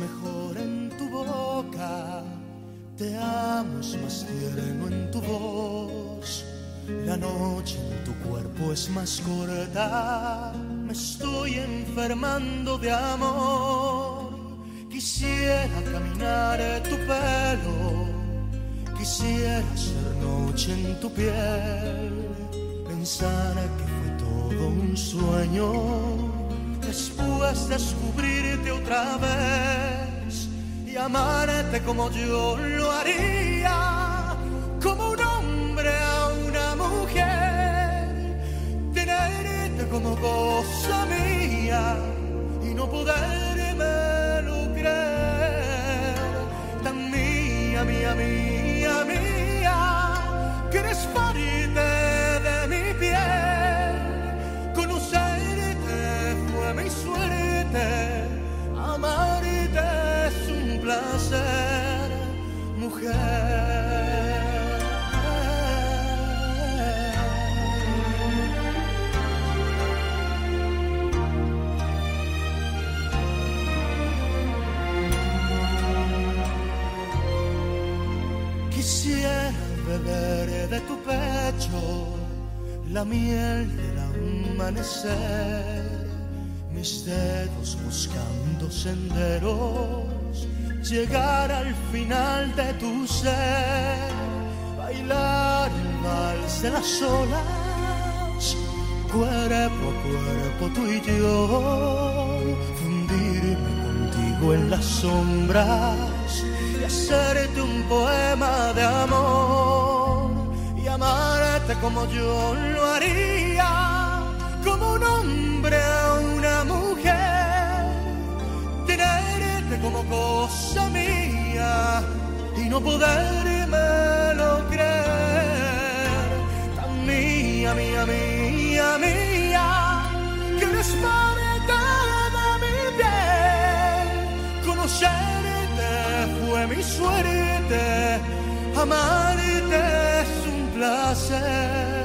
mejor en tu boca, te amo es más tierno en tu voz. La noche en tu cuerpo es más corta, me estoy enfermando de amor. Quisiera caminar tu pelo, quisiera ser noche en tu piel, pensar que fue todo un sueño, después descubrirte otra vez y amarte como yo lo haría, como un hombre a una mujer, tenerte como cosa mía y no podérmelo creer, tan mía, mía, mía, mía, que eres parte de mi piel, conocerte fue mi suerte, amarte es un placer, mujer. Quisiera beber de tu pecho la miel del amanecer, mis dedos buscando senderos, llegar al final de tu ser, bailar el vals de las olas, cuerpo a cuerpo tú y yo, fundirme contigo en las sombras y hacerte un poema de amor y amarte como yo lo haría, como un hombre a una mujer, tenerte como cosa mía y no podérmelo creer, tan mía, mía, mía, mía, que eres parte de mi piel, conocerte fue mi suerte, amarte es un placer.